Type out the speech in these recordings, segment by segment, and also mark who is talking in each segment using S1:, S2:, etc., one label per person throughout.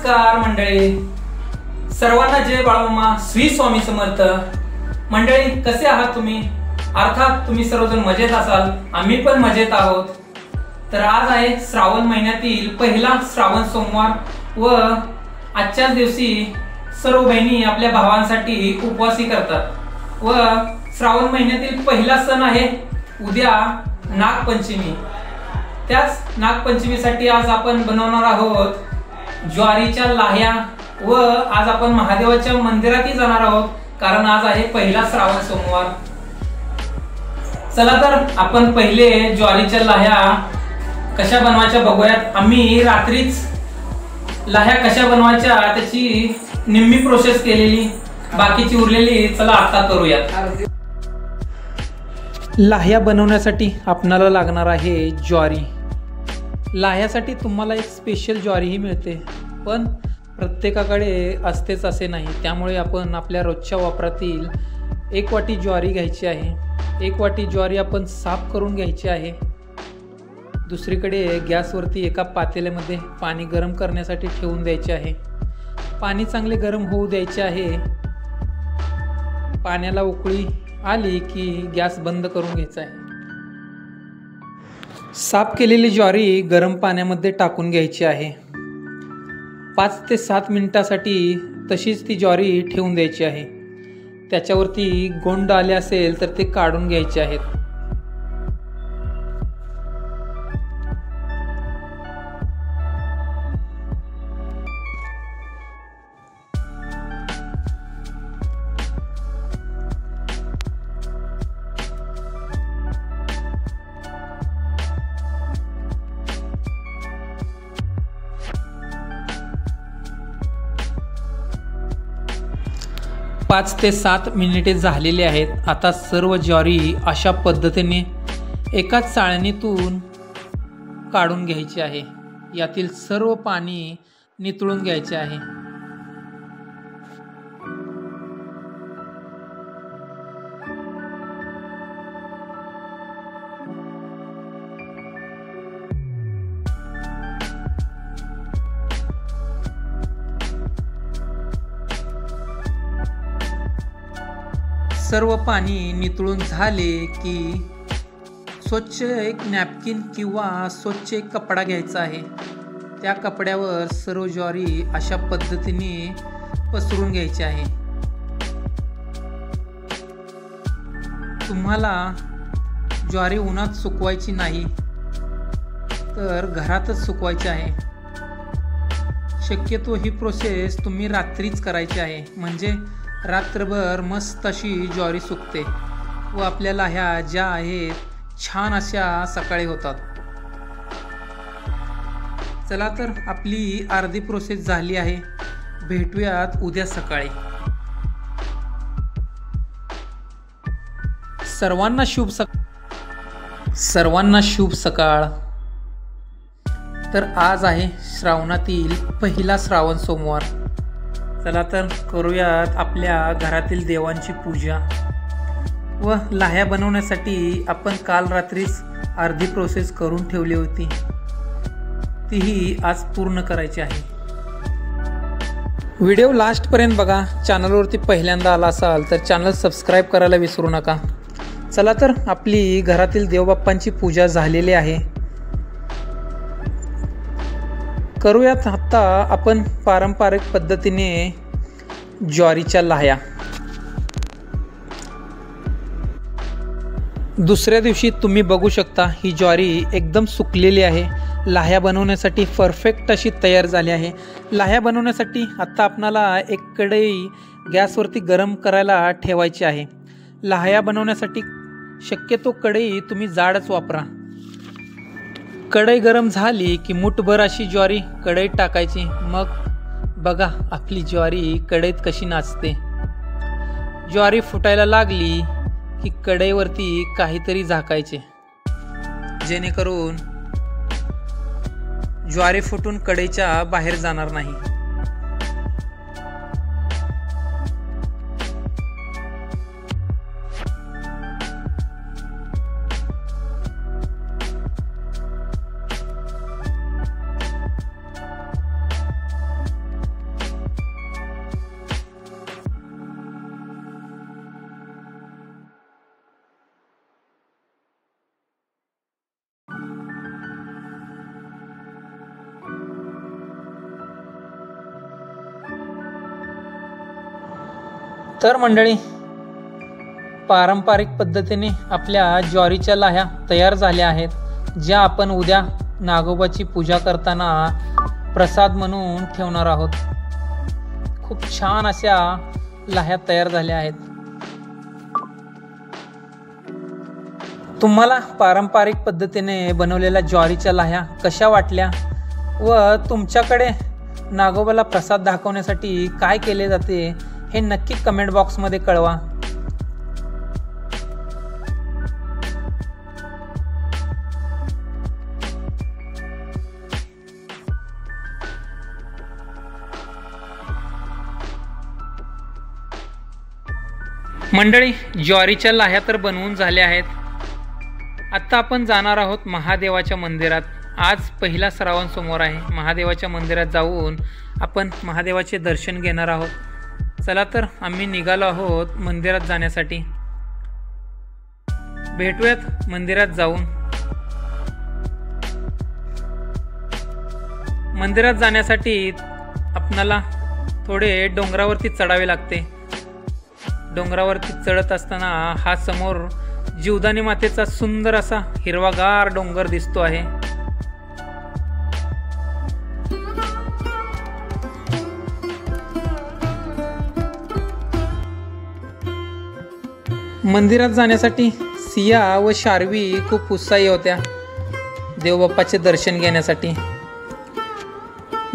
S1: नमस्कार मंडळी, सर्वांना जय बाळूमामा, श्री स्वामी समर्थ। मंडळी, कसे आहात तुम्ही? अर्थात तुम्ही सर्वजण मजेत असाल, आम्ही पण मजेत आहोत। तर आज आहे श्रावण महिन्यातील पहिला श्रावण सोमवार व आजच्याच दिवशी सर्व बहिणी आपल्या भावांसाठी उपवासी करतात व श्रावण महिन्यातील पहिला सण आहे उद्या नागपंचमी। त्याच नागपंचमीसाठी आज आपण बनवणार आहोत ज्वारीच्या लाह्या व आज आपण महादेवाच्या मंदिरातही जाणार आहोत, कारण आज आहे पहिला श्रावण सोमवार। चला तर आपण पहिले ज्वारीच्या लाह्या कशा बनवायच्या बघूयात। आम्ही रात्रीच लाह्या कशा बनवायच्या त्याची निम्मी प्रोसेस केलेली, बाकीची उरलेली चला आता करूयात। लाह्या बनवण्यासाठी आपणाला लागणार आहे ज्वारी। लाह्यासाठी तुम्हाला एक स्पेशल ज्वारीही मिळते, पण प्रत्येकाकडे असतेच असे नाही, त्यामुळे आपण आपल्या रोजच्या वापरातील 1 वाटी ज्वारी घ्यायची आहे। 1 वाटी ज्वारी आपण साफ करून घ्यायची आहे। दुसरीकडे गॅसवरती एका पातेल्यामध्ये पाणी गरम करण्यासाठी ठेवून द्यायचे आहे। पाणी चांगले गरम होऊ द्यायचे आहे। पाण्याला उकळी आली की गॅस बंद करून घ्यायचा आहे। साफ केलेली ज्वारी गरम पाण्यामध्ये टाकून घ्यायची आहे। 5 ते 7 मिनिटासाठी तशीच ती ज्वारी ठेवून द्यायची आहे। त्याच्यावरती गोंड आले असेल तर ते काढून घ्यायचे आहेत। पाच ते 7 मिनिटे झालेली आहेत। आता सर्व ज्वारी अशा पद्धतीने एकाच चाळणीतून काढून घ्यायची आहे। यातील सर्व पाणी नितळून घ्यायचे आहे। सर्व पाणी नितळून झाले की स्वच्छ एक नॅपकिन किंवा स्वच्छ एक कपडा घ्यायचा आहे। त्या कपड्यावर सर्व ज्वारी अशा पद्धतीने पसरून घ्यायची आहे। तुम्हाला ज्वारी उन्हात सुकवायची नाही तर घरातच सुकवायची आहे। शक्यतो ही प्रोसेस तुम्ही रात्रीच करायची आहे, म्हणजे रात्रभर मस्त अशी ज्वारी सुकते व आपल्या लाह्या ज्या आहेत छान अशा सकाळी होतात। चला तर आपली अर्धी प्रोसेस झाली आहे। भेटूयात उद्या सकाळी। सर्वांना शुभ सकाळ। तर आज आहे श्रावणातील पहिला श्रावण सोमवार। चला तर करूयात आपल्या घरातील देवांची पूजा व लाह्या बनवण्यासाठी आपण काल रात्रीच अर्धी प्रोसेस करून ठेवली होती, तीही आज पूर्ण करायची आहे। व्हिडिओ लास्टपर्यंत बघा। चॅनलवरती पहिल्यांदा आला असाल तर चॅनल सबस्क्राईब करायला विसरू नका। चला तर आपली घरातील देवबाप्पांची पूजा झालेली आहे। करूयात आता आपण पारंपरिक पद्धतीने ज्वारीच्या लाह्या। दुसऱ्या दिवशी तुम्ही बघू शकता ही ज्वारी एकदम सुकलेली आहे। लाह्या बनवण्यासाठी परफेक्ट अशी तयार झाली आहे। लाह्या बनवण्यासाठी आता आपणाला एक कढई गॅसवरती गरम करायला ठेवायची आहे। लाह्या बनवण्यासाठी शक्यतो कढई तुम्ही जाडच वापरा। कढई गरम झाली की मुठभर अशी ज्वारी कढईत टाकायची। मग बघा आपली ज्वारी कढईत कशी नाचते। ज्वारी फुटायला लागली की कढईवरती काहीतरी झाकायचे, जेणेकरून ज्वारी फुटून कढईच्या बाहेर जाणार नाही। तर मंडळी, पारंपरिक पद्धतीने आपल्या ज्वारीच्या लाह्या तयार झाल्या आहेत, ज्या आपण उद्या नागोबाची पूजा करताना प्रसाद म्हणून ठेवणार आहोत। खूप छान अशा लाह्या तयार झाल्या आहेत। तुम्हाला पारंपरिक पद्धतीने बनवलेल्या ज्वारीच्या लाह्या कशा वाटल्या व तुमच्याकडे नागोबाला प्रसाद दाखवण्यासाठी काय केले जाते हे नक्की कमेंट बॉक्समध्ये कळवा। मंडळी, ज्वारीच्या लाह्या तर बनवून झाल्या आहेत। आता आपण जाणार आहोत महादेवाच्या मंदिरात। आज पहिला श्रावण सोमवार आहे। महादेवाच्या मंदिरात जाऊन आपण महादेवाचे दर्शन घेणार आहोत। चला तर आम्ही निघालो आहोत मंदिरात जाण्यासाठी। भेटूयात मंदिरात जाऊन। मंदिरात जाण्यासाठी आपणाला थोडे डोंगरावरती चढावे लागते। डोंगरावरती चढत असताना हा समोर जीवदानी मातेचा सुंदर असा हिरवागार डोंगर दिसतो आहे। मंदिरात जाण्यासाठी सिया व शार्वी खूप उत्साही होत्या देवबाप्पाचे दर्शन घेण्यासाठी।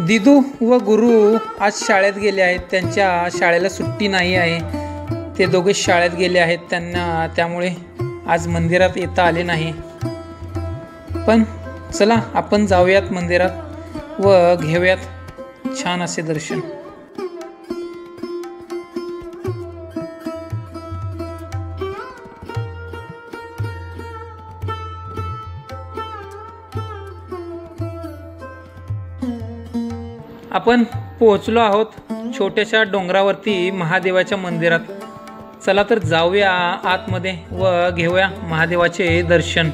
S1: दिदू व गुरु आज शाळेत गेले आहेत। त्यांच्या शाळेला सुट्टी नाही आहे। ते दोघे शाळेत गेले आहेत, त्यामुळे आज मंदिरात येता आले नाही। पण चला आपण जाऊयात मंदिरात व घेऊयात छान असे दर्शन। आपण पोहोचलो आहोत छोट्याशा डोंगरावरती महादेवाच्या मंदिरात। चला तर जाऊया आतमध्ये व घेऊया महादेवाचे दर्शन।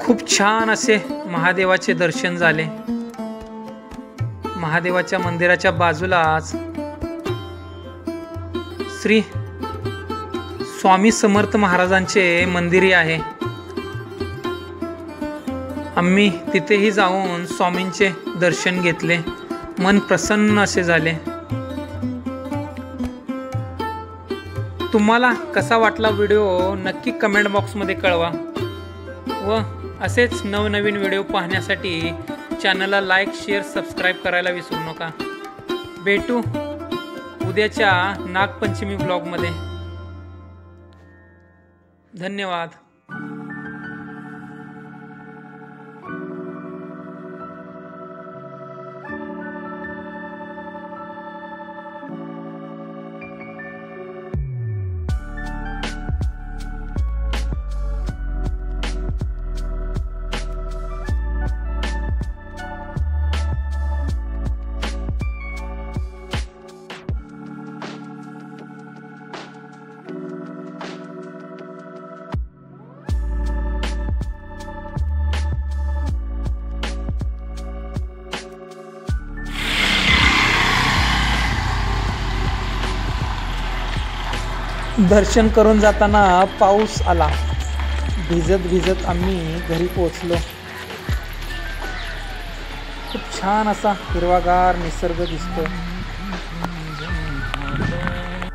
S1: खूप छान असे महादेवाचे दर्शन झाले। महादेवाच्या मंदिराच्या बाजूलाच श्री स्वामी समर्थ महाराजांचे मंदिरही आहे। आम्ही तिथेही जाऊन स्वामींचे दर्शन घेतले, मन प्रसन्न असे झाले। तुम्हाला कसा वाटला व्हिडिओ नक्की कमेंट बॉक्समध्ये कळवा व असेच नवनवीन व्हिडिओ पाहण्यासाठी चॅनलला लाईक, शेअर, सबस्क्राईब करायला विसरू नका। भेटू उद्याच्या नागपंचमी ब्लॉगमध्ये। धन्यवाद। दर्शन करून जाताना पाऊस आला, भिजत भिजत आम्ही घरी पोहोचलो। खूप छान असा हिरवागार निसर्ग दिसतो।